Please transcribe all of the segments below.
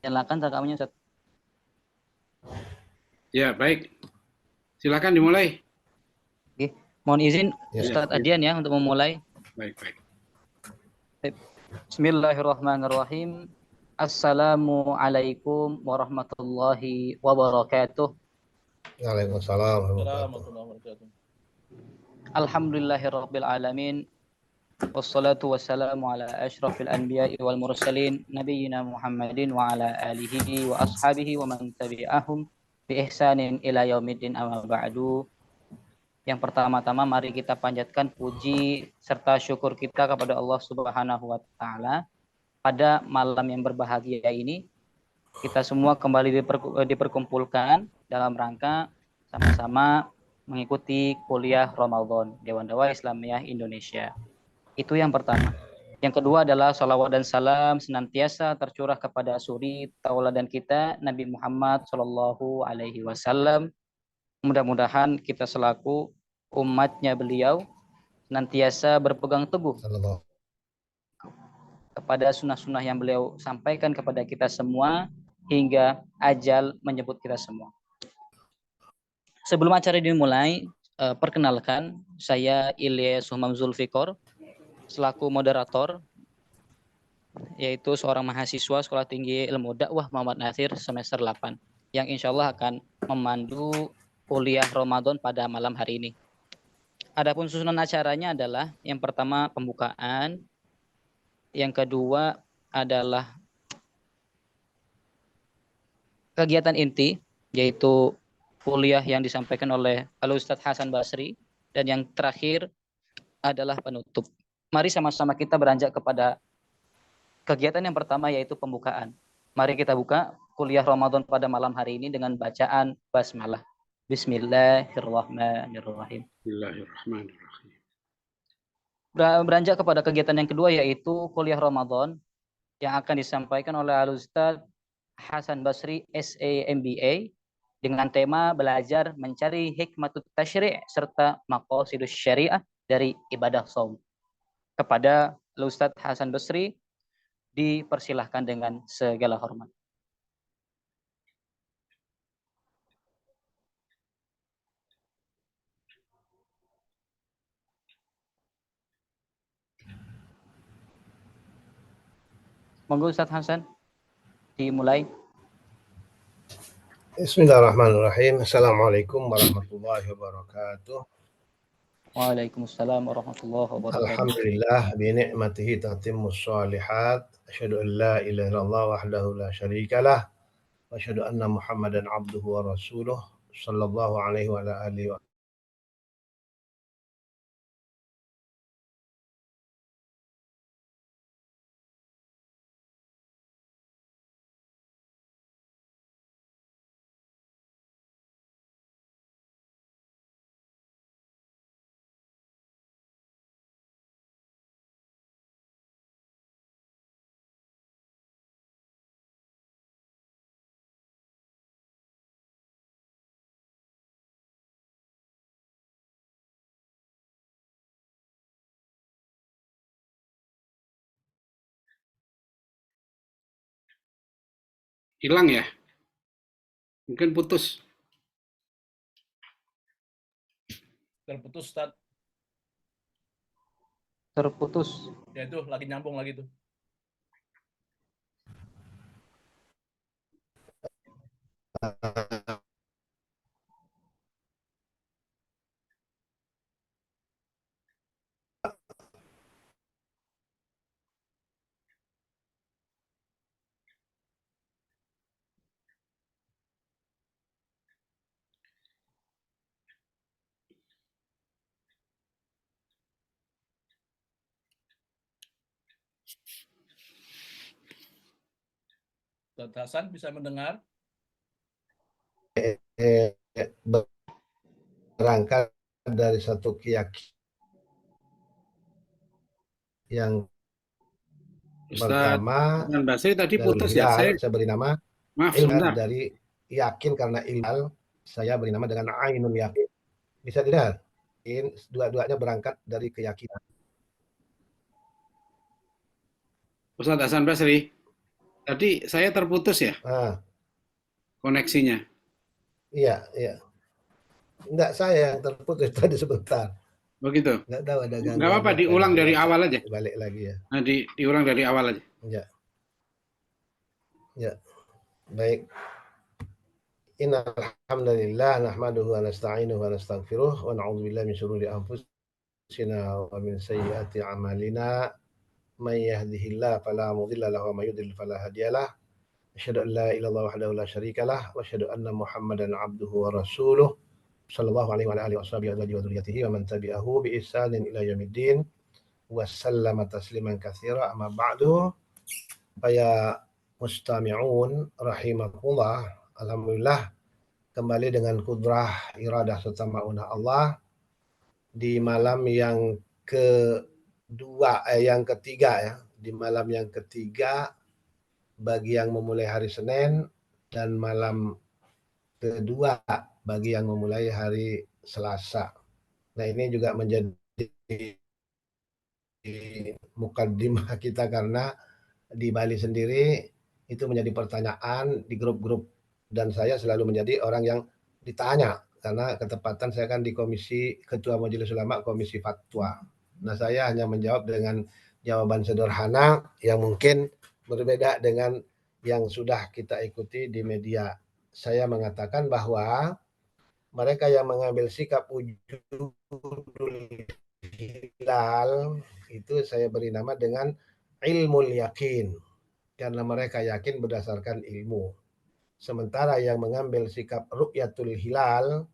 Nyalakan rekamannya, Ustaz. Ya, baik. Silakan dimulai. Oke. Mohon izin Ustaz Ya. Adian ya untuk memulai. Baik. Bismillahirrahmanirrahim. Assalamualaikum warahmatullahi wabarakatuh. Waalaikumsalam warahmatullahi wabarakatuh. Alhamdulillahirabbil alamin. Wassalatu wassalamu ala asyrafil anbiya'i wal mursalin nabiyyina Muhammadin wa ala alihi wa ashabihi wa man tabi'ahum bi ihsanin ila yaumiddin amma ba'du. Yang pertama-tama mari kita panjatkan puji serta syukur kita kepada Allah Subhanahu wa taala. Pada malam yang berbahagia ini kita semua kembali diperkumpulkan dalam rangka sama-sama mengikuti kuliah Ramadan Dewan Dakwah Islamiyah Indonesia. Itu yang pertama. Yang kedua adalah salawat dan salam senantiasa tercurah kepada suri tauladan kita Nabi Muhammad Shallallahu Alaihi Wasallam. Mudah-mudahan kita selaku umatnya beliau senantiasa berpegang teguh kepada sunnah-sunnah yang beliau sampaikan kepada kita semua hingga ajal menyebut kita semua. Sebelum acara dimulai, perkenalkan saya Ilyas Humam Zulfikor selaku moderator, yaitu seorang mahasiswa Sekolah Tinggi Ilmu Dakwah Muhammad Natsir semester 8 yang insya Allah akan memandu kuliah Ramadan pada malam hari ini. Adapun susunan acaranya adalah yang pertama pembukaan, yang kedua adalah kegiatan inti, yaitu kuliah yang disampaikan oleh Al-Ustadz Hasan Basri, dan yang terakhir adalah penutup. Mari sama-sama kita beranjak kepada kegiatan yang pertama, yaitu pembukaan. Mari kita buka kuliah Ramadan pada malam hari ini dengan bacaan basmalah. Bismillahirrahmanirrahim. Bismillahirrahmanirrahim. Beranjak kepada kegiatan yang kedua, yaitu kuliah Ramadan yang akan disampaikan oleh Al-Ustadz Hasan Basri SA MBA dengan tema belajar mencari hikmatut tasyri' serta maqasidus syariah dari ibadah shaum. Kepada Al-Ustadz Hasan Basri dipersilahkan dengan segala hormat. Monggo Ustadz Hasan dimulai. Bismillahirrahmanirrahim. Assalamualaikum warahmatullahi wabarakatuh. Waalaikumsalam warahmatullahi wabarakatuh. Alhamdulillah bi ni'matihi tatimmus shalihat. Asyhadu an la ilaha illallah wahdahu la syarikalah wa asyhadu anna Muhammadan abduhu wa rasuluh sallallahu alaihi wa ala alihi wa Hilang ya? Mungkin putus. Terputus, Ustaz. Terputus. Ya itu lagi nyambung lagi tuh. Ustaz Hasan bisa mendengar? berangkat dari satu keyakinan yang pertama Ustaz Basri tadi putus ya? saya beri nama Maaf ilmu sebentar. dari yakin karena ilmu, saya beri nama dengan ainul yakin. Bisa tidak? Dua-duanya berangkat dari keyakinan. Ustaz Hasan Basri. Tadi saya terputus ya Ah, koneksinya. iya, iya. Enggak, saya yang terputus tadi sebentar. Begitu. Enggak tahu ada Nggak gangguan apa-apa, apa diulang ini. dari Nanti awal aja. balik lagi ya. Nah, diulang dari awal aja. Ya, ya. Baik. Innal hamdalillah nahmaduhu wa nasta'inuhu wa nastaghfiruh wa na'udzubillahi min syururi anfusina wa min sayyiati a'malina. May yahdihillahu fala mudilla lahu wa may yudlil fala hadiyalah. Asyhadu an la ilaha illallah wahdahu la syarikalah wa asyhadu anna Muhammadan abduhu wa rasuluh. Sallallahu alaihi wa alihi washabihi wa dzurriyyatihi wa man tabi'ahu bi ihsanin ila yaumiddin. Wa sallama tasliman katsira amma ba'du. Faya mustami'un rahimakumullah. Alhamdulillah kembali dengan kudrah iradah serta ma'unah Allah di malam yang ketiga ya, di malam yang ketiga bagi yang memulai hari Senin dan malam kedua bagi yang memulai hari Selasa. Nah, ini juga menjadi mukaddimah kita karena di Bali sendiri itu menjadi pertanyaan di grup-grup dan saya selalu menjadi orang yang ditanya karena ketepatan saya kan di komisi Ketua Majelis Ulama Komisi Fatwa. Nah, saya hanya menjawab dengan jawaban sederhana yang mungkin berbeda dengan yang sudah kita ikuti di media. Saya mengatakan bahwa mereka yang mengambil sikap wujudul hilal itu saya beri nama dengan ilmul yakin karena mereka yakin berdasarkan ilmu. Sementara yang mengambil sikap ru'yatul hilal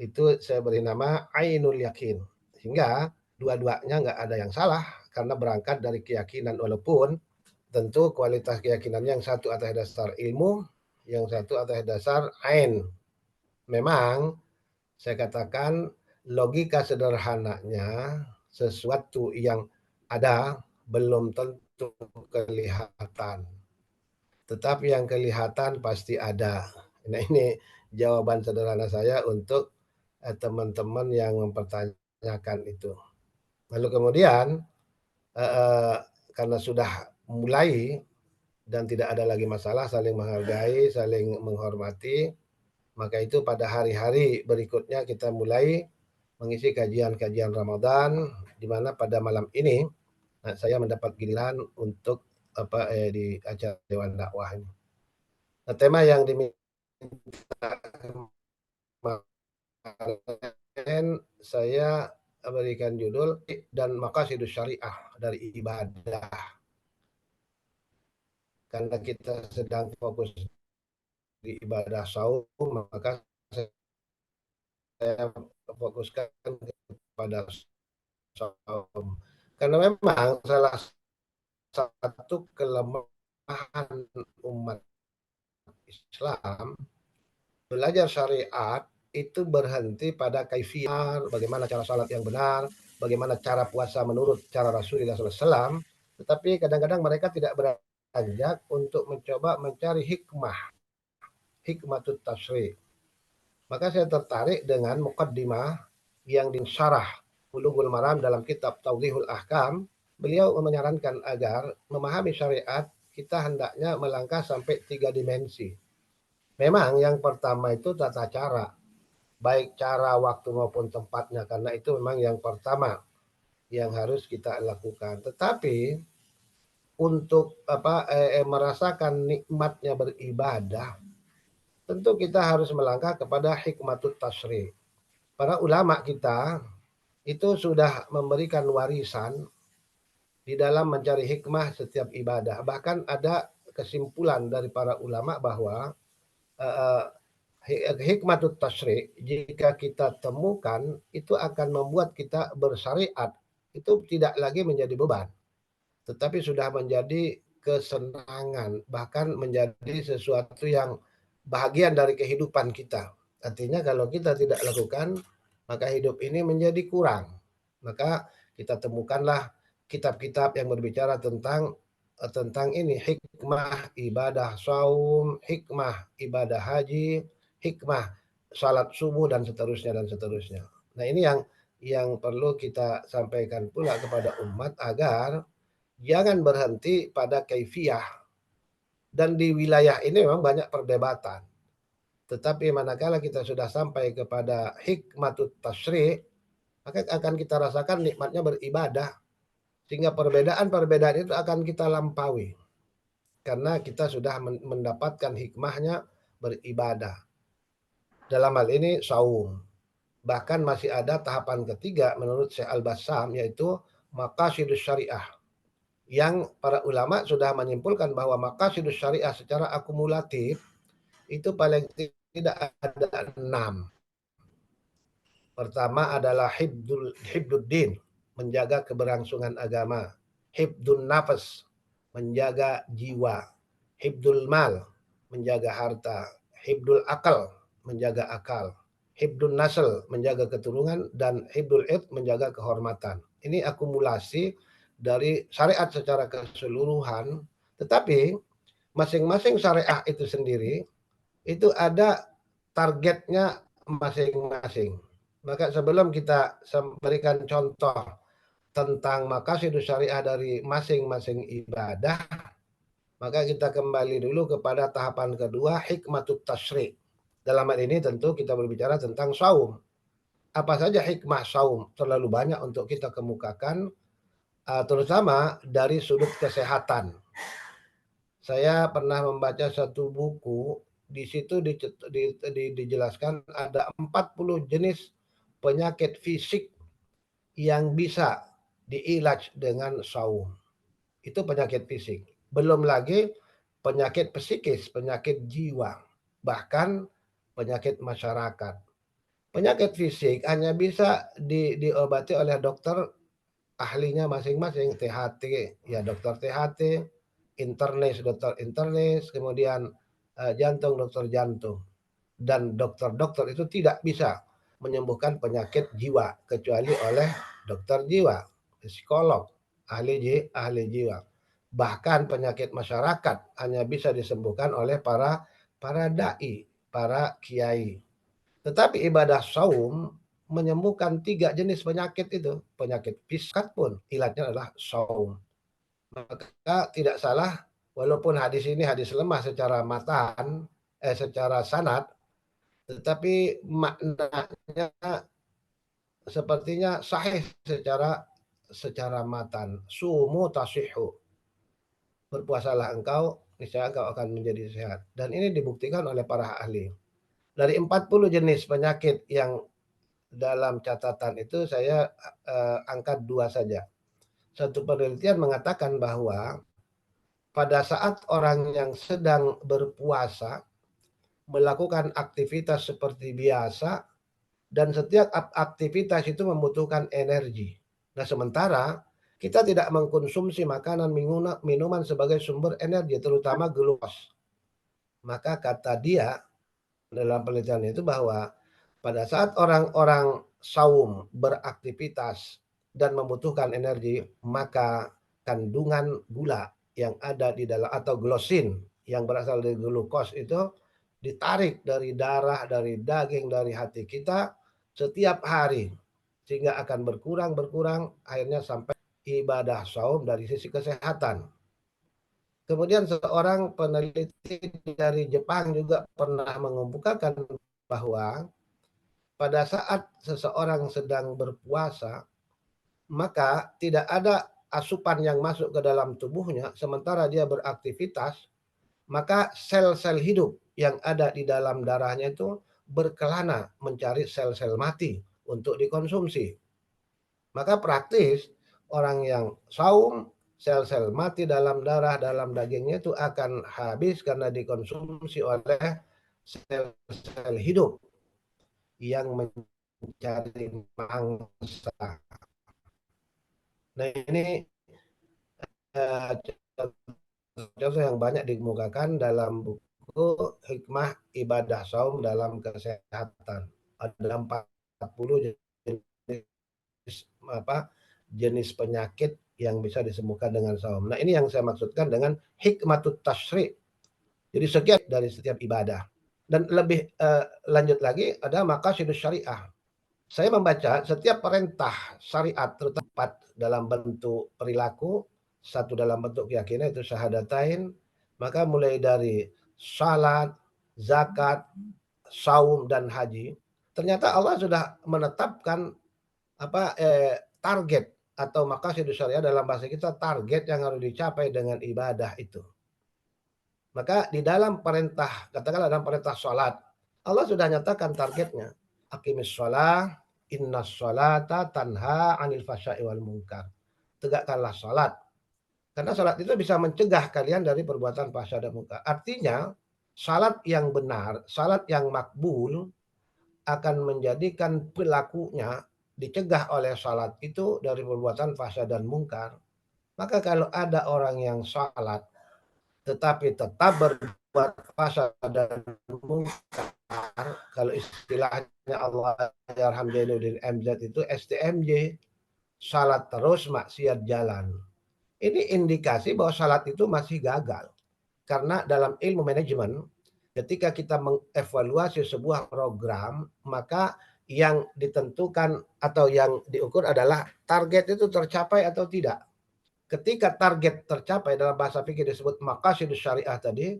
itu saya beri nama ainul yakin. Sehingga dua-duanya nggak ada yang salah karena berangkat dari keyakinan walaupun tentu kualitas keyakinannya yang satu atas dasar ilmu, yang satu atas dasar ain. Memang saya katakan logika sederhananya sesuatu yang ada belum tentu kelihatan. Tetapi yang kelihatan pasti ada. Nah, ini jawaban sederhana saya untuk teman-teman yang mempertanyakan itu. Lalu kemudian karena sudah mulai dan tidak ada lagi masalah, saling menghargai, saling menghormati, maka itu pada hari-hari berikutnya kita mulai mengisi kajian-kajian Ramadan, di mana pada malam ini saya mendapat giliran untuk di acara Dewan Dakwah ini. Nah, tema yang diminta kemarin saya berikan judul dan maqasidus syariah dari ibadah. Karena kita sedang fokus di ibadah saum, maka saya fokuskan kepada saum. Karena memang salah satu kelemahan umat Islam belajar syariat itu berhenti pada kaifiyah, bagaimana cara salat yang benar, bagaimana cara puasa menurut cara Rasulullah SAW, tetapi kadang-kadang mereka tidak beranjak untuk mencoba mencari hikmatut tasyri'. Maka saya tertarik dengan muqaddimah yang disyarah Bulughul Maram dalam kitab Tawdihul Ahkam. Beliau menyarankan agar memahami syariat kita hendaknya melangkah sampai 3 dimensi. Memang yang pertama itu tata cara, baik cara, waktu maupun tempatnya, karena itu memang yang pertama yang harus kita lakukan. Tetapi untuk merasakan nikmatnya beribadah, tentu kita harus melangkah kepada hikmatut tasyri'. Para ulama kita itu sudah memberikan warisan di dalam mencari hikmah setiap ibadah. Bahkan ada kesimpulan dari para ulama bahwa hikmatut tasyri' jika kita temukan itu akan membuat kita bersyariat itu tidak lagi menjadi beban, tetapi sudah menjadi kesenangan, bahkan menjadi sesuatu yang bahagian dari kehidupan kita. Artinya kalau kita tidak lakukan, maka hidup ini menjadi kurang. Maka kita temukanlah kitab-kitab yang berbicara tentang ini, hikmah ibadah saum, hikmah ibadah haji, hikmah salat subuh dan seterusnya dan seterusnya. Nah, ini yang perlu kita sampaikan pula kepada umat agar jangan berhenti pada kaifiyah. Dan di wilayah ini memang banyak perdebatan. Tetapi manakala kita sudah sampai kepada hikmatut tasyri', maka akan kita rasakan nikmatnya beribadah. Sehingga perbedaan-perbedaan itu akan kita lampaui. Karena kita sudah mendapatkan hikmahnya beribadah. Dalam hal ini saum. Bahkan masih ada tahapan ketiga menurut Syekh Al-Bassam, yaitu maqasidus syariah. Yang para ulama sudah menyimpulkan bahwa maqasidus syariah secara akumulatif itu paling tidak ada 6. Pertama adalah hibduddin, menjaga keberlangsungan agama. Hibdun nafas, menjaga jiwa. Hibdul mal, menjaga harta. Hibdul akal, menjaga akal. Hibdun nasl, menjaga keturunan. Dan hibdul id, menjaga kehormatan. Ini akumulasi dari syariat secara keseluruhan. Tetapi masing-masing syariah itu sendiri itu ada targetnya masing-masing. Maka sebelum kita memberikan contoh tentang maqasidus syariah dari masing-masing ibadah, maka kita kembali dulu kepada tahapan kedua, hikmatut tasyri'. Dalam hal ini tentu kita berbicara tentang saum. Apa saja hikmah saum? Terlalu banyak untuk kita kemukakan, terutama dari sudut kesehatan. Saya pernah membaca satu buku, di situ dijelaskan ada 40 jenis penyakit fisik yang bisa diilaj dengan saum. Itu penyakit fisik. Belum lagi penyakit psikis, penyakit jiwa, bahkan penyakit masyarakat. Penyakit fisik hanya bisa diobati oleh dokter ahlinya masing-masing, THT, ya dokter THT, internis, dokter internis, kemudian jantung, dokter jantung. Dan dokter-dokter itu tidak bisa menyembuhkan penyakit jiwa kecuali oleh dokter jiwa, psikolog, ahli jiwa. Bahkan penyakit masyarakat hanya bisa disembuhkan oleh para dai, para kiai. Tetapi ibadah saum menyembuhkan 3 jenis penyakit itu. Penyakit fisik pun ilatnya adalah saum. Maka tidak salah, walaupun hadis ini hadis lemah secara matan, secara sanad, tetapi maknanya sepertinya sahih secara matan. Sumu tasihhu. Berpuasalah engkau, niscaya engkau akan menjadi sehat. Dan ini dibuktikan oleh para ahli. Dari 40 jenis penyakit yang dalam catatan itu saya angkat 2 saja. Satu penelitian mengatakan bahwa pada saat orang yang sedang berpuasa melakukan aktivitas seperti biasa, dan setiap aktivitas itu membutuhkan energi. Nah, sementara kita tidak mengkonsumsi makanan, minuman sebagai sumber energi, terutama glukos. Maka kata dia dalam penelitian itu bahwa pada saat orang-orang saum beraktivitas dan membutuhkan energi, maka kandungan gula yang ada di dalam atau glosin yang berasal dari glukos itu ditarik dari darah, dari daging, dari hati kita setiap hari, sehingga akan berkurang akhirnya sampai ibadah saum dari sisi kesehatan. Kemudian seorang peneliti dari Jepang juga pernah mengemukakan bahwa pada saat seseorang sedang berpuasa, maka tidak ada asupan yang masuk ke dalam tubuhnya sementara dia beraktivitas, maka sel-sel hidup yang ada di dalam darahnya itu berkelana mencari sel-sel mati untuk dikonsumsi. Maka praktis orang yang saum, sel-sel mati dalam darah, dalam dagingnya itu akan habis karena dikonsumsi oleh sel-sel hidup yang mencari mangsa. Nah, ini contoh yang banyak dikemukakan dalam buku Hikmah Ibadah Saum dalam Kesehatan. Ada 40 jenis penyakit yang bisa disembuhkan dengan saum. Nah, ini yang saya maksudkan dengan hikmatut tasyri'. Jadi sekian dari setiap ibadah. Dan lebih lanjut lagi ada maqasidus syariah. Saya membaca setiap perintah syariat terdapat dalam bentuk perilaku, satu dalam bentuk keyakinan itu syahadatain, Maka mulai dari salat, zakat, saum dan haji, ternyata Allah sudah menetapkan target atau maqasidus syariah dalam bahasa kita, target yang harus dicapai dengan ibadah itu. Maka di dalam perintah, katakanlah dalam perintah salat, Allah sudah nyatakan targetnya. Aqimis shalah, innas sholata tanha 'anil fahsya'i wal munkar. Tegakkanlah salat. Karena salat itu bisa mencegah kalian dari perbuatan fahsya dan munkar. Artinya, salat yang benar, salat yang makbul akan menjadikan pelakunya dicegah oleh salat itu dari perbuatan fahsya dan munkar. Maka kalau ada orang yang salat tetapi tetap berbuat fahsya dan munkar, kalau istilahnya Allah yarham Jainuddin MZ itu STMJ, salat terus maksiat jalan. Ini indikasi bahwa salat itu masih gagal. Karena dalam ilmu manajemen, ketika kita mengevaluasi sebuah program, maka yang ditentukan atau yang diukur adalah target itu tercapai atau tidak. Ketika target tercapai, dalam bahasa fikih disebut maqasidus syariah tadi,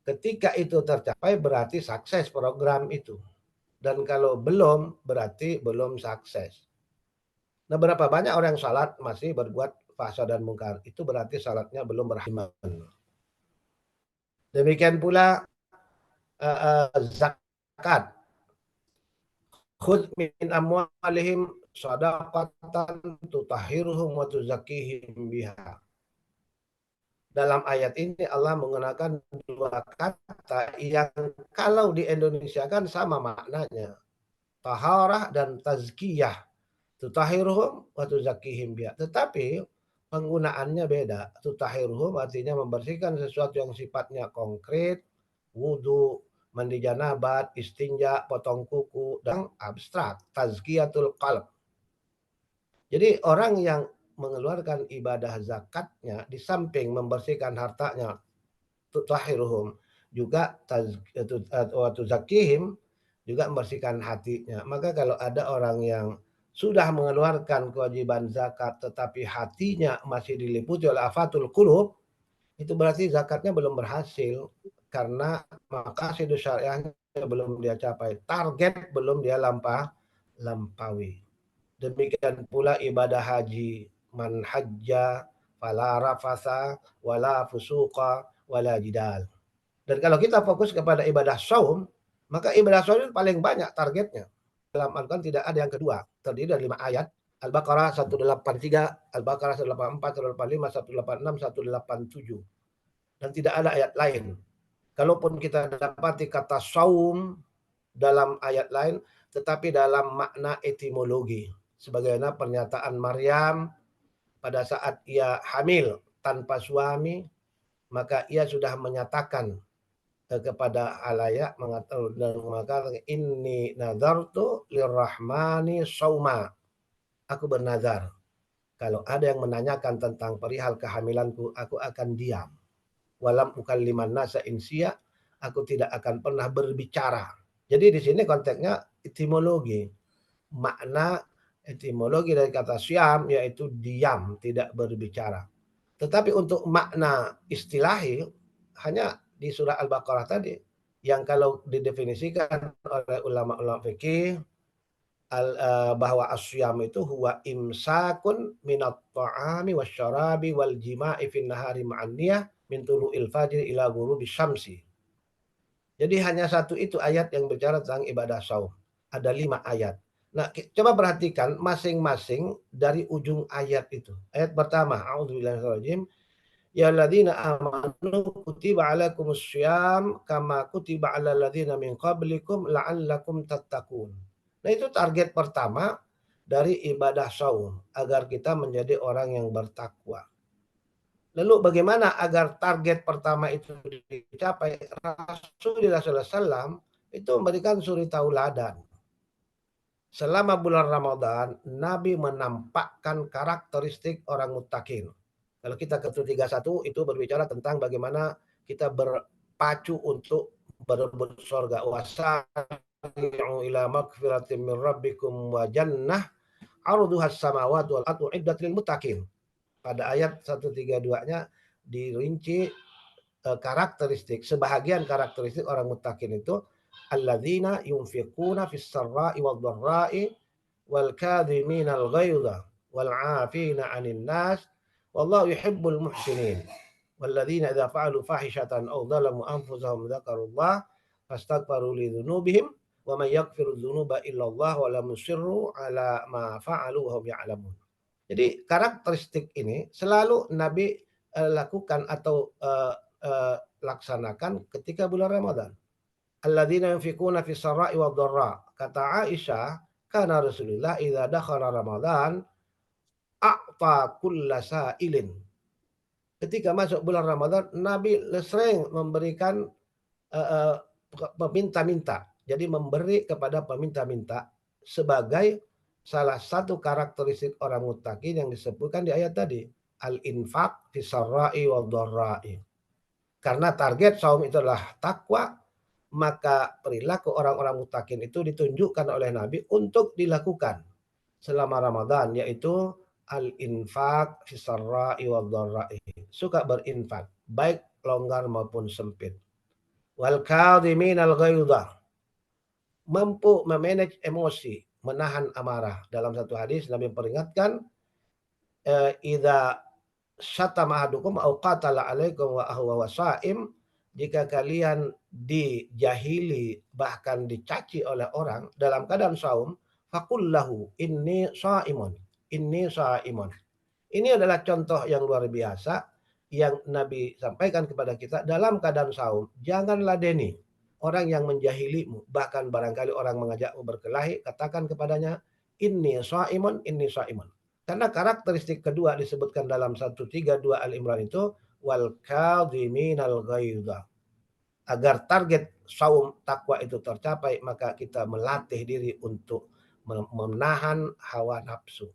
ketika itu tercapai berarti sukses program itu. Dan kalau belum, berarti belum sukses. Nah, berapa banyak orang yang salat masih berbuat fahsya dan munkar, itu berarti salatnya belum beriman. Demikian pula zakat. Khudh min amwalihim shadaqatan tutahhiruhum wa tuzakkihim biha. Dalam ayat ini Allah menggunakan dua kata yang kalau di Indonesia kan sama maknanya. Taharah dan tazkiyah. Tutahhiruhum wa tuzakkihim biha. Tetapi penggunaannya beda. Tutahhiruhum artinya membersihkan sesuatu yang sifatnya konkret, wudu, mandi janabat, istinja, potong kuku, dan abstrak. Tazkiyatul qalb. Jadi orang yang mengeluarkan ibadah zakatnya di samping membersihkan hartanya, tutahhiruhum, juga tuzakkihim, juga membersihkan hatinya. Maka kalau ada orang yang sudah mengeluarkan kewajiban zakat tetapi hatinya masih diliputi oleh afatul qulub, itu berarti zakatnya belum berhasil karena maqasidus syariahnya belum dia capai, target belum dia lampaui. Demikian pula ibadah haji, man hajja fala rafasa wala fusuqa wala jidal. Dan kalau kita fokus kepada ibadah saum, maka ibadah saum itu paling banyak targetnya. Dalam Al-Quran tidak ada yang kedua, terdiri dari 5 ayat. Al-Baqarah 183, Al-Baqarah 184, 185, 186, 187. Dan tidak ada ayat lain. Kalaupun kita dapati kata saum dalam ayat lain, tetapi dalam makna etimologi. Sebagaimana pernyataan Maryam pada saat ia hamil tanpa suami, maka ia sudah menyatakan kepada halayak mengatakan inni nadartu lirrahmani sauma. Aku bernazar kalau ada yang menanyakan tentang perihal kehamilanku, aku akan diam. Walam ukalliman nasa insia, aku tidak akan pernah berbicara. Jadi di sini konteksnya etimologi. Makna etimologi dari kata syam yaitu diam, tidak berbicara. Tetapi untuk makna istilahi hanya di surah Al-Baqarah tadi yang kalau didefinisikan oleh ulama-ulama fikih bahwa asyam itu huwa imsakun minat ta'ami wasyarabi wal jima'i fin nahari ma'an niyah min tulu'il fajr ila ghurubi syamsi. Jadi hanya satu itu ayat yang bicara tentang ibadah saum. Ada 5 ayat. Nah, coba perhatikan masing-masing dari ujung ayat itu. Ayat pertama, a'udzubillahi minasy rajim. Ya alladzina amanu kutiba alaikumus syiyam kama kutiba alal ladzina min qablikum la'allakum tattaqun. Nah, itu target pertama dari ibadah saum, agar kita menjadi orang yang bertakwa. Lalu bagaimana agar target pertama itu dicapai? Rasulullah SAW itu memberikan suri tauladan. Selama bulan Ramadan, Nabi menampakkan karakteristik orang muttaqin. Kalau kita ke 31 itu berbicara tentang bagaimana kita berpacu untuk berebut surga. Wasari'u ila magfiratin min rabbikum wa jannah 'arduhas samawati wal ardu 'iddat lil muttaqin. Pada ayat 132-nya dirinci karakteristik, sebahagian karakteristik orang muttaqin itu alladzina yunfiquna fis sarra'i wad dharra'i wal kadhiminal ghaidha wal 'afina 'anil nas wallahu yuhibbul muhsinin. Walladzina idza fa'alu fahishatan aw dzalamu anfusahum dzakarullah fastaghfiru li dzunubihim wa may yaghfiru dzunuba illallah wa lam yusirru 'ala ma fa'alu wa hum ya'lamun. Jadi karakteristik ini selalu Nabi lakukan atau laksanakan ketika bulan Ramadan. Alladzina yunfikuna fis sarai wad dharra. Kata Aisyah, kana Rasulullah idza dakhala Ramadan a'ta kulla sa'ilin. Ketika masuk bulan Ramadan, Nabi sering memberikan peminta-minta. Jadi memberi kepada peminta-minta sebagai salah satu karakteristik orang muttaqin yang disebutkan di ayat tadi. Al-infaq fis sarai wad dharra'i. Karena target saum itu adalah takwa, maka perilaku orang-orang muttaqin itu ditunjukkan oleh Nabi untuk dilakukan selama Ramadan, yaitu al-infaq fis sarai wad dharra'i. Suka berinfak, baik longgar maupun sempit. Wal kadhiminal ghaidha. Mampu memanage emosi, menahan amarah. Dalam satu hadis Nabi memperingatkan, idza syatama ahadukum au qatala alaikum wa huwa shaim, jika kalian dijahili bahkan dicaci oleh orang dalam keadaan saum, faqul lahu inni shaimun. Inni shaimun. Ini adalah contoh yang luar biasa yang Nabi sampaikan kepada kita dalam keadaan saum. Jangan ladeni orang yang menjahilimu, bahkan barangkali orang mengajakmu berkelahi, katakan kepadanya inni shaimun, inni shaimun. Karena karakteristik kedua disebutkan dalam 132 Al-Imran itu wal kadhiminal ghaidha. Agar target saum takwa itu tercapai, maka kita melatih diri untuk menahan hawa nafsu.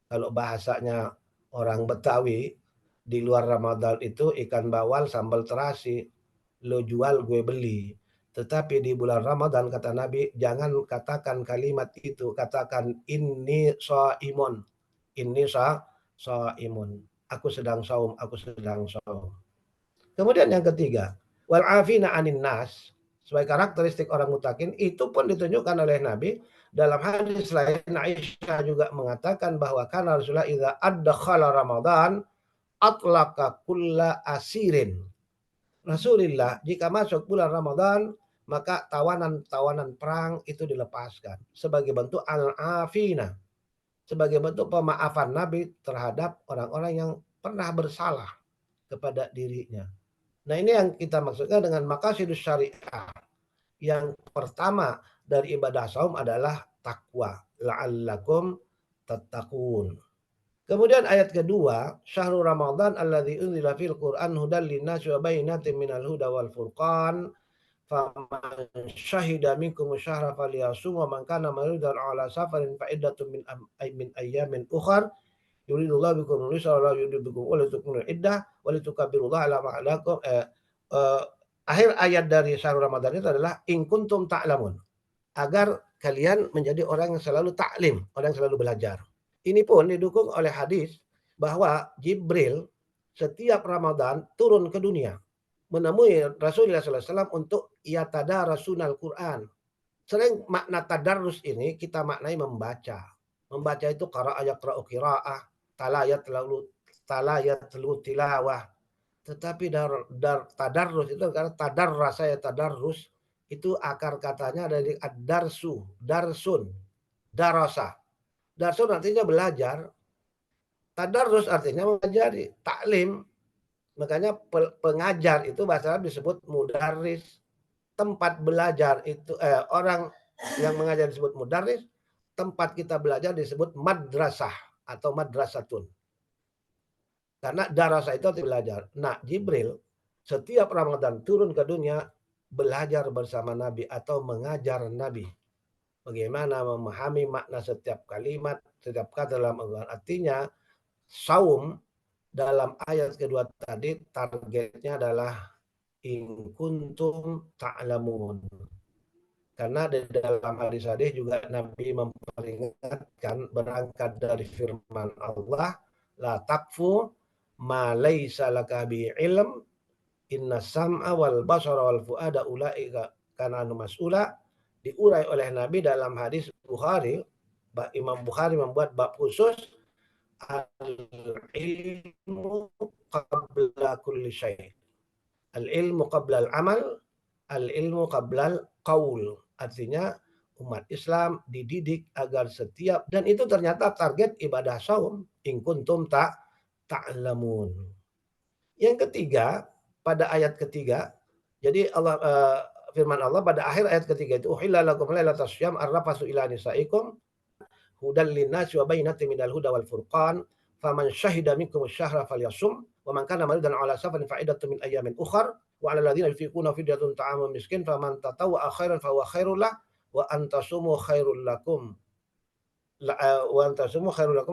Kalau bahasanya orang Betawi, di luar Ramadan itu ikan bawal sambal terasi, lo jual gue beli. Tetapi di bulan Ramadan kata Nabi, jangan katakan kalimat itu, katakan inni shaimun. Inni shaimun. Aku sedang saum, aku sedang saum. Kemudian yang ketiga, wal afina 'anin nas. Sebagai karakteristik orang muttaqin itu pun ditunjukkan oleh Nabi dalam hadis lain. Aisyah juga mengatakan bahwa kana Rasulullah idza adkhala Ramadan atlaqa kulla asirin. Rasulullah jika masuk bulan Ramadan maka tawanan-tawanan perang itu dilepaskan sebagai bentuk al-afina, sebagai bentuk pemaafan Nabi terhadap orang-orang yang pernah bersalah kepada dirinya. Nah, ini yang kita maksudkan dengan maqasidus syariah. Yang pertama dari ibadah saum adalah takwa. La'allakum tattaqun. Kemudian ayat kedua, syahrul Ramadan alladzi unzila fil Qur'an hudan linnasi wa bayyinatin minal huda wal furqan. Faman syahida minkum syahra falyasum wa man kana maridan ala safarin fa iddatun min ayyamin ukhar. Yuridullahu bikum al-yusra wa la yuridu bikum wa litukmilu iddah wa litukabbirullaha ala ma hadakum. Akhir ayat dari syahrul Ramadan itu adalah in kuntum ta'lamun. Agar kalian menjadi orang yang selalu taklim, orang yang selalu belajar. Ini pun didukung oleh hadis bahwa Jibril setiap Ramadan turun ke dunia menemui Rasulullah SAW untuk yatadarasunal Quran. Sering makna tadarrus ini kita maknai membaca. Membaca itu qara'a yaqra'u qira'ah, talayat lalu tilawah. Tetapi tadarrus itu karena tadarrasa ya tadarrus itu akar katanya dari ad-darsu, darsun, darasa. Darsun artinya belajar. Tadarrus artinya mengajari, taklim. Makanya pengajar itu bahasa Arab disebut mudarris. Tempat belajar itu orang yang mengajar disebut mudarris. Tempat kita belajar disebut madrasah atau madrasatun. Karena darasa itu arti belajar. Nah, Jibril setiap Ramadan turun ke dunia belajar bersama Nabi atau mengajar Nabi. Bagaimana memahami makna setiap kalimat, setiap kata dalam Al-Quran. Artinya, saum dalam ayat kedua tadi targetnya adalah in kuntum ta'lamun. Karena di dalam hadis-hadis juga Nabi memperingatkan berangkat dari firman Allah, la taqfu ma laysa laka bi ilm Inna sam'a wal basara wal fu'ada ulaika kana anu mas'ula, diurai oleh Nabi dalam hadis Bukhari. Imam Bukhari membuat bab khusus al-ilmu qabla kulli syai'. Al-ilmu qabla al-amal, al-ilmu qabla al-qaul. Artinya umat Islam dididik agar setiap, dan itu ternyata target ibadah saum, in kuntum ta'lamun. Yang ketiga, pada ayat ketiga, jadi firman Allah pada akhir ayat ketiga itu, uhilla lakum lailatas syiyam arrafasu ila nisaikum hudal linnasi wa bayyinatin minal huda wal furqan faman syahida minkum asy-syahra falyasum wa man kana maridan ala safarin fa'idatun min ayyamin ukhar wa 'alal ladzina yutiquna fidyatun ta'amun miskin faman tatawwa'a khairan fa huwa khairul lah wa antasumu khairul lakum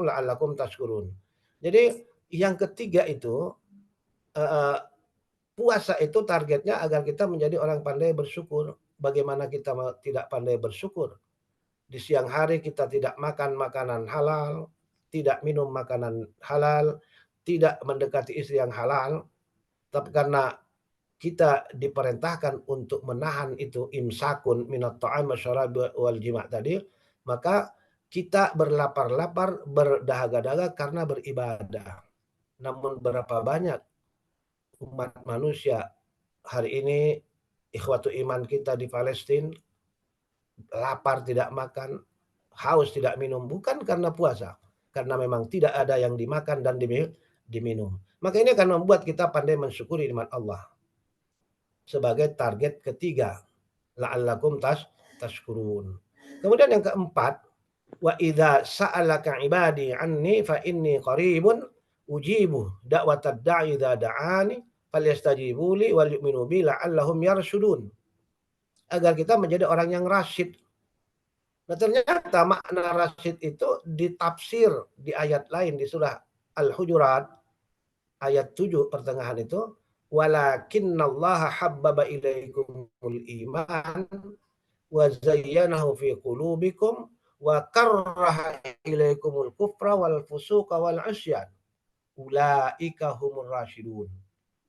la'allakum tashkurun. Jadi yang ketiga itu puasa itu targetnya agar kita menjadi orang pandai bersyukur. Bagaimana kita tidak pandai bersyukur? Di siang hari kita tidak makan makanan halal, tidak minum makanan halal, tidak mendekati istri yang halal. Tapi karena kita diperintahkan untuk menahan itu imsakun minat ta'am wasyarab wal jima' tadi, maka kita berlapar-lapar, berdahaga-dahaga karena beribadah. Namun berapa banyak umat manusia hari ini, ikhwatu iman kita di Palestina, lapar tidak makan, haus tidak minum, bukan karena puasa, karena memang tidak ada yang dimakan dan diminum. Maka ini akan membuat kita pandai mensyukuri nikmat Allah. Sebagai target ketiga, la'allakum tashkurun. Kemudian yang keempat, wa idza sa'alaka ibadi anni fa inni qaribun ujibu da'watad da'i idza da'ani falyastajibu li wal yu'minu bi la'allahum yarshudun. Agar kita menjadi orang yang rasyid. Nah, ternyata makna rasyid itu ditafsir di ayat lain di surah Al-Hujurat ayat 7 pertengahan itu, walakinnallaha habbaba ilaikumul iman wa zayyanahu fi qulubikum wa karraha ilaikumul kufra wal fusuqa wal isyan ulaika humur rasyidun.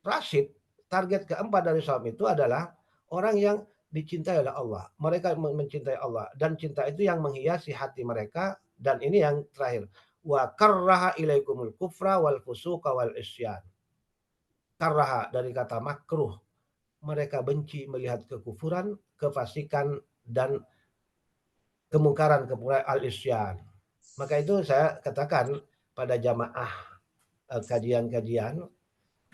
Rasyid, target keempat dari saum itu adalah orang yang dicintai oleh Allah. Mereka mencintai Allah dan cinta itu yang menghiasi hati mereka. Dan ini yang terakhir, wa karraha ilaikumul kufra wal fusuqa wal isyan. Karraha dari kata makruh, mereka benci melihat kekufuran, kefasikan dan kemungkaran al-isyan. Maka itu saya katakan pada jamaah kajian-kajian,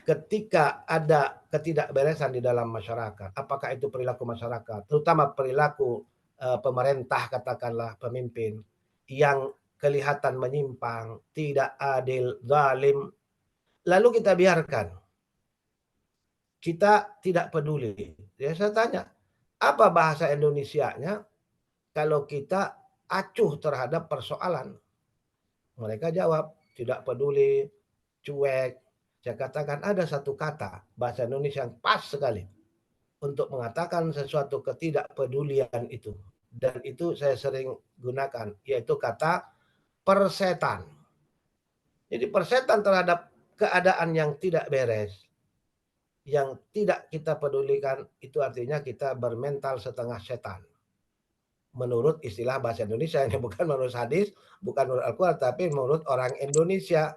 ketika ada ketidakberesan di dalam masyarakat, apakah itu perilaku masyarakat, terutama perilaku pemerintah, katakanlah pemimpin, yang kelihatan menyimpang, tidak adil, zalim, lalu kita biarkan, kita tidak peduli. Ya, saya tanya, apa bahasa Indonesianya kalau kita acuh terhadap persoalan? Mereka jawab, tidak peduli, cuek. Saya katakan ada satu kata bahasa Indonesia yang pas sekali untuk mengatakan sesuatu ketidakpedulian itu. Dan itu saya sering gunakan, yaitu kata persetan. Jadi persetan terhadap keadaan yang tidak beres, yang tidak kita pedulikan, itu artinya kita bermental setengah setan. Menurut istilah bahasa Indonesia, ini bukan menurut hadis, bukan menurut Al-Quran, tapi menurut orang Indonesia.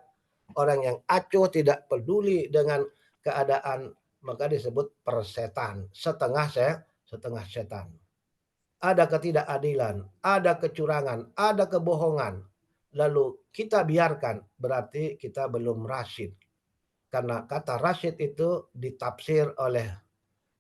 Orang yang acuh, tidak peduli dengan keadaan, maka disebut persetan, setengah setan. Ada ketidakadilan, ada kecurangan, ada kebohongan, lalu kita biarkan, berarti kita belum rasyid. Karena kata rasyid itu ditafsir oleh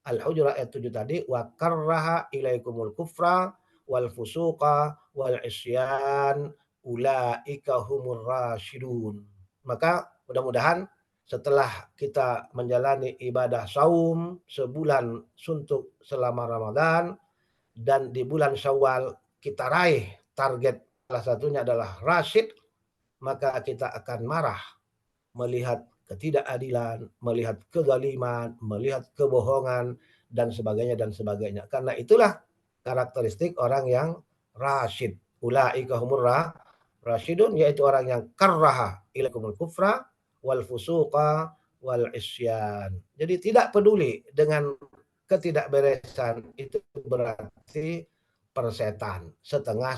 Al-Hujurat ayat 7 tadi, wa karraha ilaikumul kufra wal fusuqa wal isyan ulaika humur rasyidun. Maka mudah-mudahan setelah kita menjalani ibadah saum sebulan suntuk selama Ramadan, dan di bulan Syawal kita raih target salah satunya adalah rasyid, maka kita akan marah melihat ketidakadilan, melihat kezaliman, melihat kebohongan, dan sebagainya. Karena itulah karakteristik orang yang rasyid. Ulaika humur rasyidun, yaitu orang yang karraha ilaikumul kufra wal fusuqa wal isyan. Jadi tidak peduli dengan ketidakberesan itu berarti persetan, setengah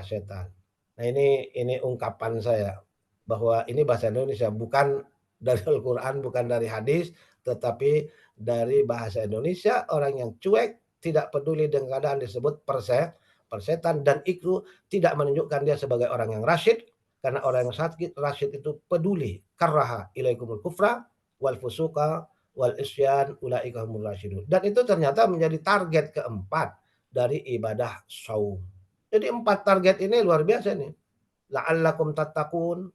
setan. Nah ini ungkapan saya bahwa ini bahasa Indonesia, bukan dari Al-Quran, bukan dari hadis, tetapi dari bahasa Indonesia. Orang yang cuek, tidak peduli dengan keadaan disebut persetan, dan itu tidak menunjukkan dia sebagai orang yang rasyid, karena orang yang sakit rasyid itu peduli. Karaha ilaikumul kufra wal fusuqa wal isyan ulaika humur rasyidun. Dan itu ternyata menjadi target keempat dari ibadah saum. Jadi 4 target ini luar biasa nih. La'allakum tattaqun,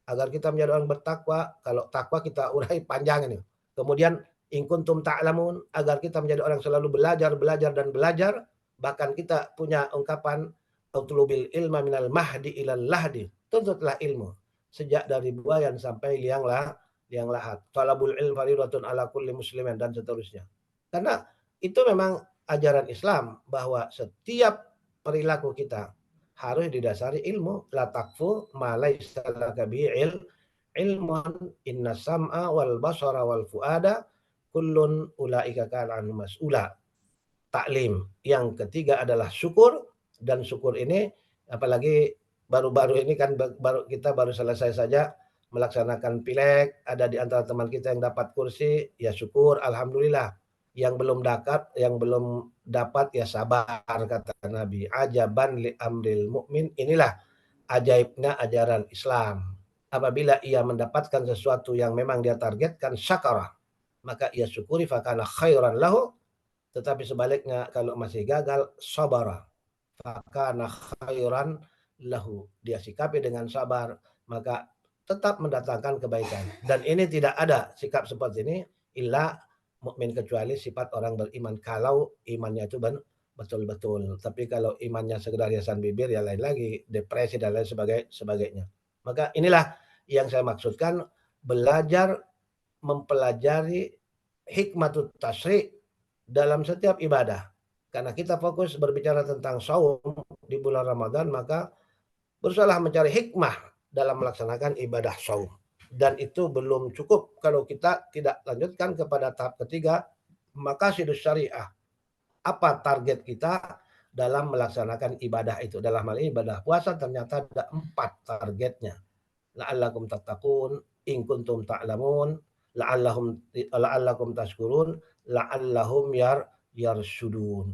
agar kita menjadi orang bertakwa. Kalau takwa kita urai panjang ini. Kemudian in kuntum ta'lamun, agar kita menjadi orang selalu belajar dan belajar. Bahkan kita punya ungkapan utlubil ilma minal mahdi ilal lahdi, tuntutlah ilmu sejak dari buayan sampai liang lahat. Talabul ilm faridatun ala kulli muslimin, dan seterusnya. Karena itu memang ajaran Islam, bahwa setiap perilaku kita harus didasari ilmu. La takfu ma laysa laka bihi ilmun inna sam'a wal basara wal fuada kullun ulaika kana anhu mas'ula. Taklim. Yang ketiga adalah syukur, dan syukur ini apalagi baru-baru ini kan kita baru selesai saja melaksanakan pileg, ada di antara teman kita yang dapat kursi, ya syukur, alhamdulillah. Yang belum dapat ya sabar, kata Nabi. Ajaban li amril mu'min, inilah ajaibnya ajaran Islam. Apabila ia mendapatkan sesuatu yang memang dia targetkan, syakara, maka ia syukuri, fakana khairan lahu. Tetapi sebaliknya kalau masih gagal, sabara, fakana khairan lahu, dia sikapi dengan sabar, maka tetap mendatangkan kebaikan. Dan ini tidak ada sikap seperti ini illa mukmin, kecuali sifat orang beriman, kalau imannya itu betul-betul. Tapi kalau imannya sekedar hiasan bibir, ya lain lagi, depresi dan lain sebagainya. Maka inilah yang saya maksudkan, belajar mempelajari hikmatut tasyri' dalam setiap ibadah. Karena kita fokus berbicara tentang saum di bulan Ramadan, maka berusaha mencari hikmah dalam melaksanakan ibadah saum. Dan itu belum cukup kalau kita tidak lanjutkan kepada tahap ketiga, maqasidus syariah. Apa target kita dalam melaksanakan ibadah itu? Dalam hal ini ibadah puasa ternyata ada 4 targetnya. La'allakum tattaqun, in kuntum ta'lamun, la'allakum tashkurun, la'allahum yarshudun.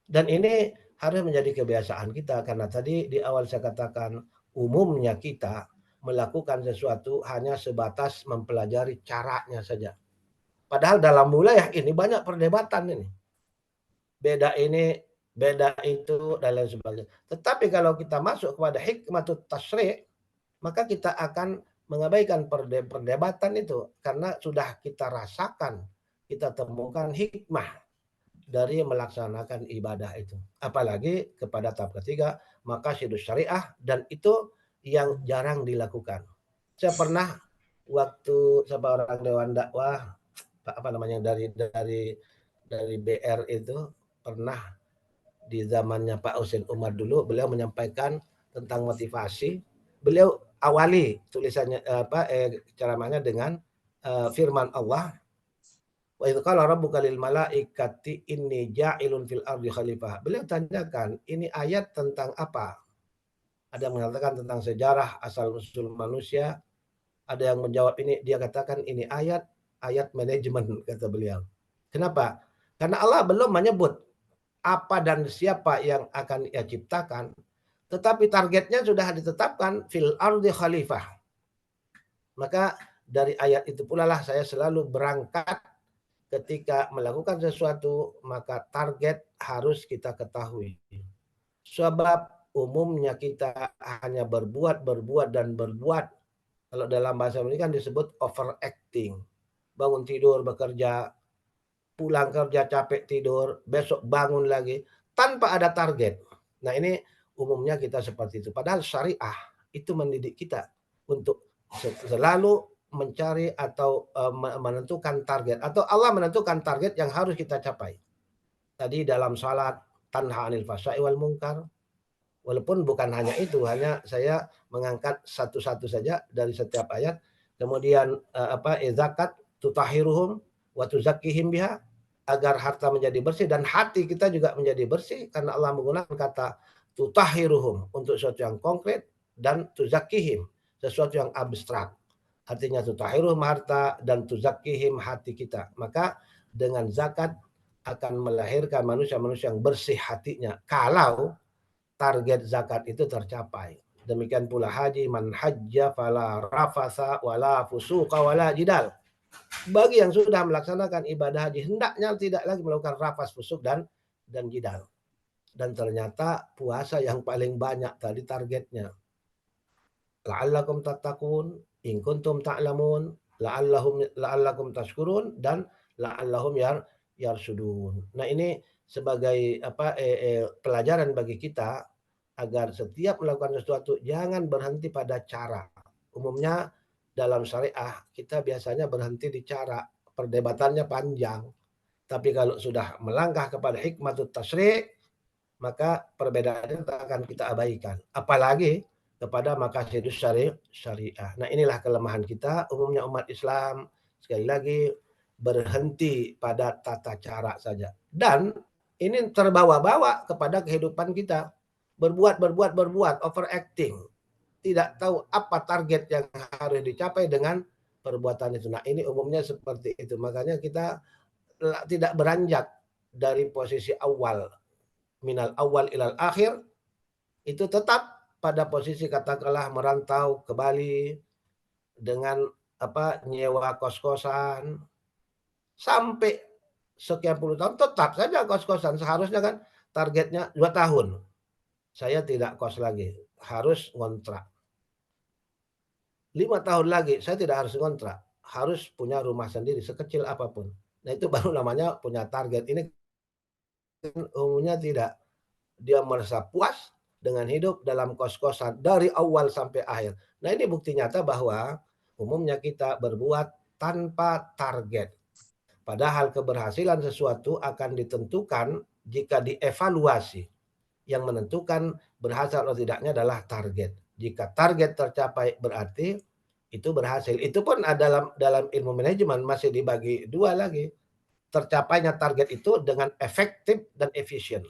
Dan ini harus menjadi kebiasaan kita, karena tadi di awal saya katakan umumnya kita melakukan sesuatu hanya sebatas mempelajari caranya saja. Padahal dalam wilayah ini banyak perdebatan ini. Beda ini, beda itu, dan lain sebagainya. Tetapi kalau kita masuk kepada hikmatut tasyri', maka kita akan mengabaikan perdebatan itu, karena sudah kita rasakan, kita temukan hikmah dari melaksanakan ibadah itu. Apalagi kepada tahap ketiga, maqasidus syariah, dan itu yang jarang dilakukan. Saya pernah waktu sama orang dewan dakwah dari BR itu, pernah di zamannya Pak Husin Umar dulu, beliau menyampaikan tentang motivasi. Beliau awali tulisannya ceramahnya dengan firman Allah, wa idz qala rabbuka lil malaikati inni ja'ilun fil ardi khalifah. Beliau tanyakan, ini ayat tentang apa? Ada yang mengatakan tentang sejarah asal-usul manusia, ada yang menjawab ini, dia katakan ini ayat manajemen, kata beliau. Kenapa? Karena Allah belum menyebut apa dan siapa yang akan ia ciptakan, tetapi targetnya sudah ditetapkan, fil ardi khalifah. Maka dari ayat itu pula lah saya selalu berangkat ketika melakukan sesuatu, maka target harus kita ketahui. Sebab umumnya kita hanya berbuat. Kalau dalam bahasa Indonesia kan disebut overacting. Bangun tidur, bekerja, pulang kerja capek tidur, besok bangun lagi, tanpa ada target. Nah ini umumnya kita seperti itu. Padahal syariah itu mendidik kita untuk selalu mencari atau menentukan target. Atau Allah menentukan target yang harus kita capai. Tadi dalam salat, tanha anil fahsya'i wal munkar. Walaupun bukan hanya itu, hanya saya mengangkat satu-satu saja dari setiap ayat. Kemudian zakat tutahhiruhum wa tuzakkihim biha, agar harta menjadi bersih dan hati kita juga menjadi bersih, karena Allah menggunakan kata tutahhiruhum untuk sesuatu yang konkret dan tuzakkihim sesuatu yang abstrak. Artinya tutahhiruhum harta dan tuzakkihim hati kita. Maka dengan zakat akan melahirkan manusia-manusia yang bersih hatinya kalau target zakat itu tercapai. Demikian pula haji, man hajja fala rafasa wala fusuqa wala jidal. Bagi yang sudah melaksanakan ibadah haji, hendaknya tidak lagi melakukan rafas, fusuk dan jidal. Dan ternyata puasa yang paling banyak tadi targetnya. La'allakum tattaqun, in kuntum ta'lamun, la'allakum tashkurun, dan la'allahum yarsudun. Nah, ini sebagai pelajaran bagi kita agar setiap melakukan sesuatu jangan berhenti pada cara. Umumnya dalam syariah kita biasanya berhenti di cara, perdebatannya panjang. Tapi kalau sudah melangkah kepada hikmatut tasyri', maka perbedaannya akan kita abaikan. Apalagi kepada maqasidus syariah. Nah, inilah kelemahan kita umumnya umat Islam, sekali lagi berhenti pada tata cara saja. Dan ini terbawa-bawa kepada kehidupan kita. Berbuat, overacting. Tidak tahu apa target yang harus dicapai dengan perbuatan itu. Nah, ini umumnya seperti itu. Makanya kita tidak beranjak dari posisi awal, minal awal ilal akhir, itu tetap pada posisi katakanlah merantau ke Bali dengan nyewa kos-kosan sampai sekian puluh tahun, tetap saja kos-kosan. Seharusnya kan targetnya 2 tahun. Saya tidak kos lagi, harus ngontrak. 5 tahun lagi, saya tidak harus ngontrak, harus punya rumah sendiri sekecil apapun. Nah, itu baru namanya punya target. Ini umumnya tidak. Dia merasa puas dengan hidup dalam kos-kosan dari awal sampai akhir. Nah, ini bukti nyata bahwa umumnya kita berbuat tanpa target. Padahal keberhasilan sesuatu akan ditentukan jika dievaluasi. Yang menentukan berhasil atau tidaknya adalah target. Jika target tercapai berarti itu berhasil. Itu pun dalam ilmu manajemen masih dibagi 2 lagi. Tercapainya target itu dengan efektif dan efisien.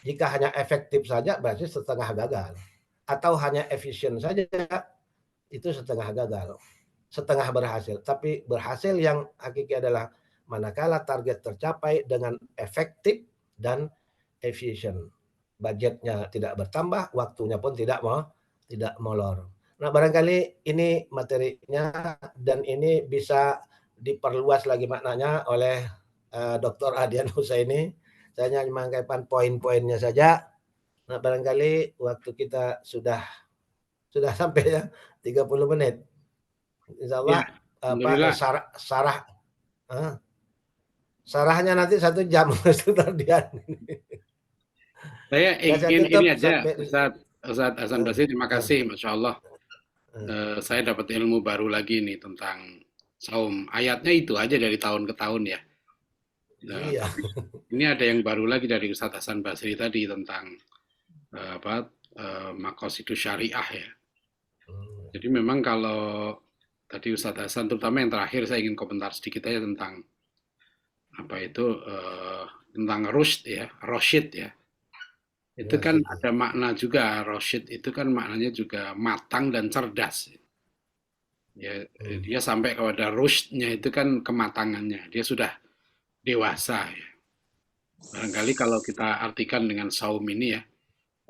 Jika hanya efektif saja berarti setengah gagal. Atau hanya efisien saja itu setengah gagal. Setengah berhasil. Tapi berhasil yang hakiki adalah manakala target tercapai dengan efektif dan efisien. Budgetnya tidak bertambah, waktunya pun tidak molor. Nah, barangkali ini materinya dan ini bisa diperluas lagi maknanya oleh Dr. Adian Husaini. Saya hanya mengangkat poin-poinnya saja. Nah, barangkali waktu kita sudah sampai ya 30 menit. Insyaallah sarahnya nanti 1 jam Dr. Adian. Saya ingin ini aja, Ustaz Hasan Basri, terima kasih, Masya Allah. Saya dapat ilmu baru lagi nih tentang saum. Ayatnya itu aja dari tahun ke tahun ya. Nah, iya. Ini ada yang baru lagi dari Ustaz Hasan Basri tadi tentang maqasidus syariah ya. Jadi memang kalau tadi Ustaz Hasan, terutama yang terakhir, saya ingin komentar sedikit aja tentang tentang rosyid ya. Itu kan ada makna juga, rosyid itu kan maknanya juga matang dan cerdas. Ya, dia sampai kepada rusydnya itu kan kematangannya, dia sudah dewasa ya. Barangkali kalau kita artikan dengan saum ini ya,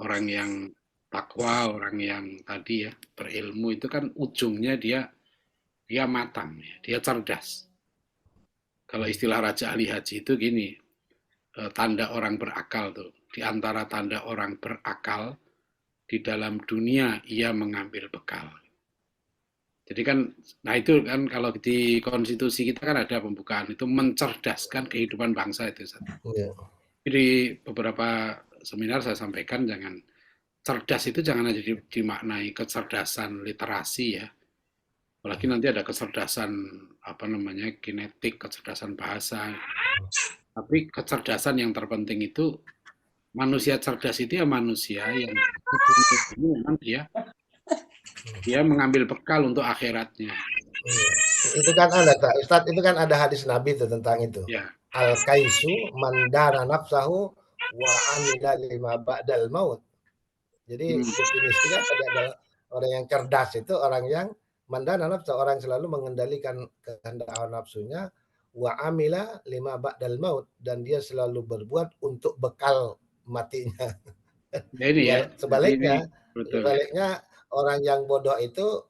orang yang takwa, orang yang tadi ya berilmu itu kan ujungnya dia matang ya, dia cerdas. Kalau istilah Raja Ali Haji itu gini, tanda orang berakal tuh. Di antara tanda orang berakal, di dalam dunia ia mengambil bekal. Jadi kan, nah itu kan kalau di konstitusi kita kan ada pembukaan itu mencerdaskan kehidupan bangsa itu. Jadi beberapa seminar saya sampaikan jangan cerdas itu jangan aja dimaknai kecerdasan literasi ya. Apalagi nanti ada kecerdasan kinetik, kecerdasan bahasa. Tapi kecerdasan yang terpenting itu manusia cerdas itu ya manusia yang memang dia mengambil bekal untuk akhiratnya. Iya. Itu kan ada, Ustaz, itu kan ada hadis Nabi tuh tentang itu. Ya, Al-kaisu mandana nafsahu wa amila lima ba'dal maut. Jadi optimis itu kan adalah orang yang cerdas itu orang yang mandana nafsu, orang yang selalu mengendalikan kehendak hawa nafsunya, wa amila lima ba'dal maut, dan dia selalu berbuat untuk bekal matinya. ya ini ya. Jadi ini betul ya. Sebaliknya orang yang bodoh itu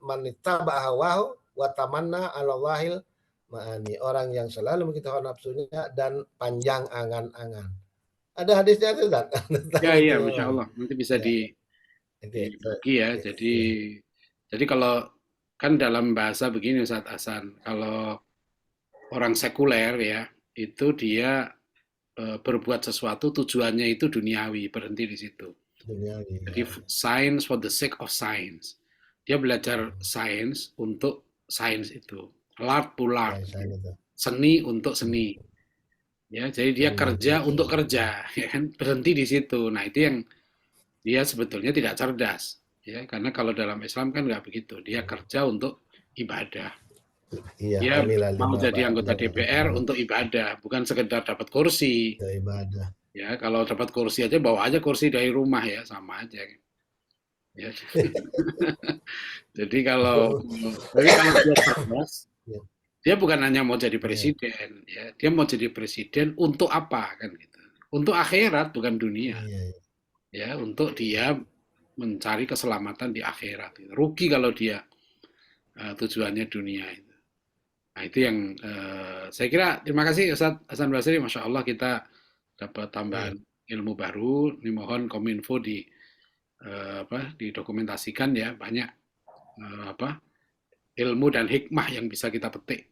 manittaba hawahu wa tamanna 'ala Allahil ma'ani. Orang yang selalu mengikuti hawa nafsunya dan panjang angan-angan. Ada hadisnya itu kan? Ya, iya, Masya Allah. Nanti bisa Ya, dibagi ya. Jadi kalau kan dalam bahasa begini Ustaz Hasan, kalau orang sekuler ya, itu dia berbuat sesuatu tujuannya itu duniawi, berhenti di situ. duniawi. Jadi science for the sake of science. Dia belajar sains untuk sains itu. Art to art. Seni untuk seni. Ya, jadi dia kerja untuk kerja, ya kan? Berhenti di situ. Nah, itu yang dia sebetulnya tidak cerdas, ya, karena kalau dalam Islam kan nggak begitu. Dia kerja untuk ibadah. Iya, Dia mau jadi anggota DPR untuk ibadah, bukan sekedar dapat kursi. Ibadah. Ya, kalau dapat kursi aja bawa aja kursi dari rumah ya, sama aja. Ya. Jadi kalau dia cerdas, dia bukan hanya mau jadi presiden, ya, dia mau jadi presiden untuk apa kan gitu? Untuk akhirat bukan dunia, ya, untuk dia mencari keselamatan di akhirat. Gitu. Rugi kalau dia tujuannya dunia itu. Nah itu yang saya kira. Terima kasih Ustaz Hasan Basri, Masya Allah kita dapat tambahan ilmu baru. Ini mohon Kominfo didokumentasikan ya, banyak ilmu dan hikmah yang bisa kita petik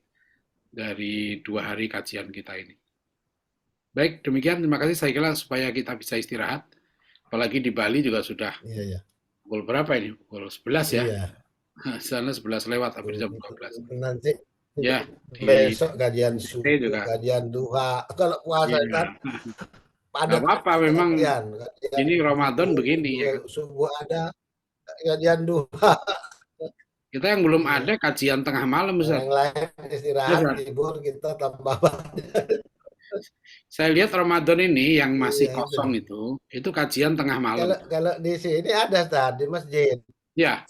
dari 2 hari kajian kita ini. Baik, demikian. Terima kasih. Saya kira supaya kita bisa istirahat. Apalagi di Bali juga sudah pukul berapa ini? Pukul 11 ya? Iya. Sana 11 lewat, hampir jam 12. Nanti ya, besok kajian subuh, juga. Kajian duha. Kalau puasa kan padat. Gak apa-apa, memang ini Ramadan begini. Ya. Subuh ada, kajian duha. Kita yang belum ada kajian tengah malam, Ustaz. Yang lain istirahat, tidur, kita tambah. Saya lihat Ramadan ini yang masih kosong itu kajian tengah malam. Kalau di sini ada, Ustaz, di masjid. Ya.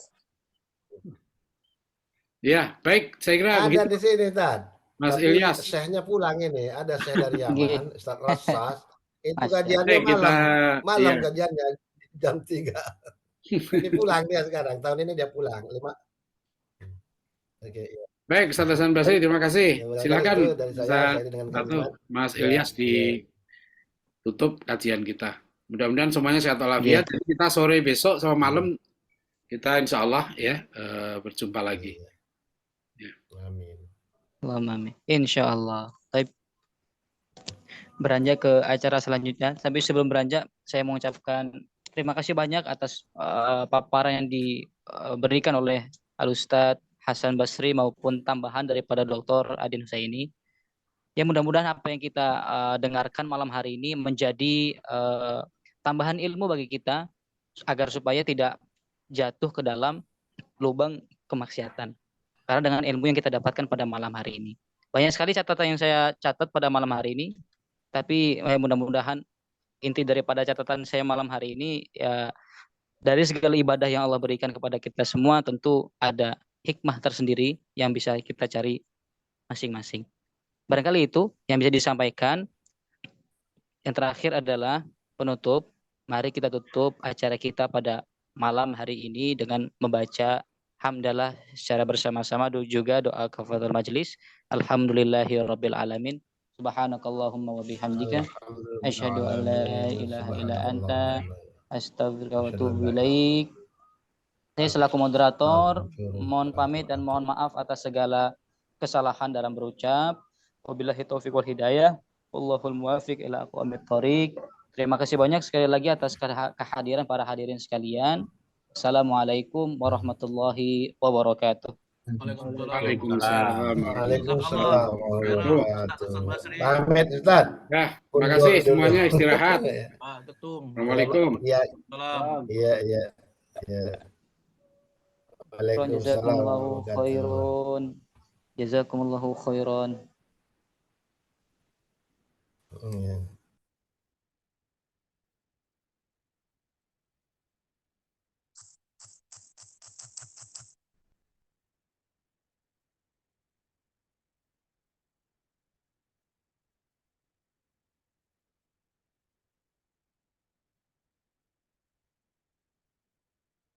Ya, baik. Saya kira ada begitu. Di sini, Ustaz. Mas Ilyas. Syekhnya pulang ini. Ada Syekh dari Yaman, Ustaz Rassas. Itu kajiannya malam kajiannya jam 3. Ini pulang dia sekarang. Tahun ini dia pulang. 5. Oke. Baik, Ustaz Hasan Basri, terima kasih. Silakan Mas Ilyas ditutup kajian kita. Mudah-mudahan semuanya sehat walafiat. Jadi kita sore besok sama malam kita insya Allah ya berjumpa lagi. Amin. Amin. Insya Allah. Beranjak ke acara selanjutnya. Tapi sebelum beranjak, saya mengucapkan terima kasih banyak atas paparan yang diberikan oleh Al-Ustadz Hasan Basri maupun tambahan daripada Dr. Adin Husaini. Ya mudah-mudahan apa yang kita dengarkan malam hari ini menjadi tambahan ilmu bagi kita agar supaya tidak jatuh ke dalam lubang kemaksiatan. Karena dengan ilmu yang kita dapatkan pada malam hari ini. Banyak sekali catatan yang saya catat pada malam hari ini. Tapi mudah-mudahan inti daripada catatan saya malam hari ini ya, dari segala ibadah yang Allah berikan kepada kita semua tentu ada hikmah tersendiri yang bisa kita cari masing-masing. Barangkali itu yang bisa disampaikan. Yang terakhir adalah penutup. Mari kita tutup acara kita pada malam hari ini dengan membaca hamdalah secara bersama-sama, juga doa kafaratul majlis. Alhamdulillahirabbil alamin. Subhanakallahumma wa bihamdika asyhadu an la ilaha illa anta astaghfiruka wa atubu ilaik. Saya selaku moderator mohon pamit dan mohon maaf atas segala kesalahan dalam berucap. Wabillahi taufiq wal hidayah. Wallahul muwaffiq ila aqwamit thoriq. Terima kasih banyak sekali lagi atas kehadiran para hadirin sekalian. Assalamualaikum warahmatullahi wabarakatuh. Waalaikumsalam warahmatullahi wabarakatuh. Pamit, Ustaz. Ya, terima kasih semuanya, istirahat. Assalamualaikum. Iya. Waalaikumsalam Jazakumullahu warahmatullahi wabarakatuh. khairan. Jazakumullahu khairan. Ya.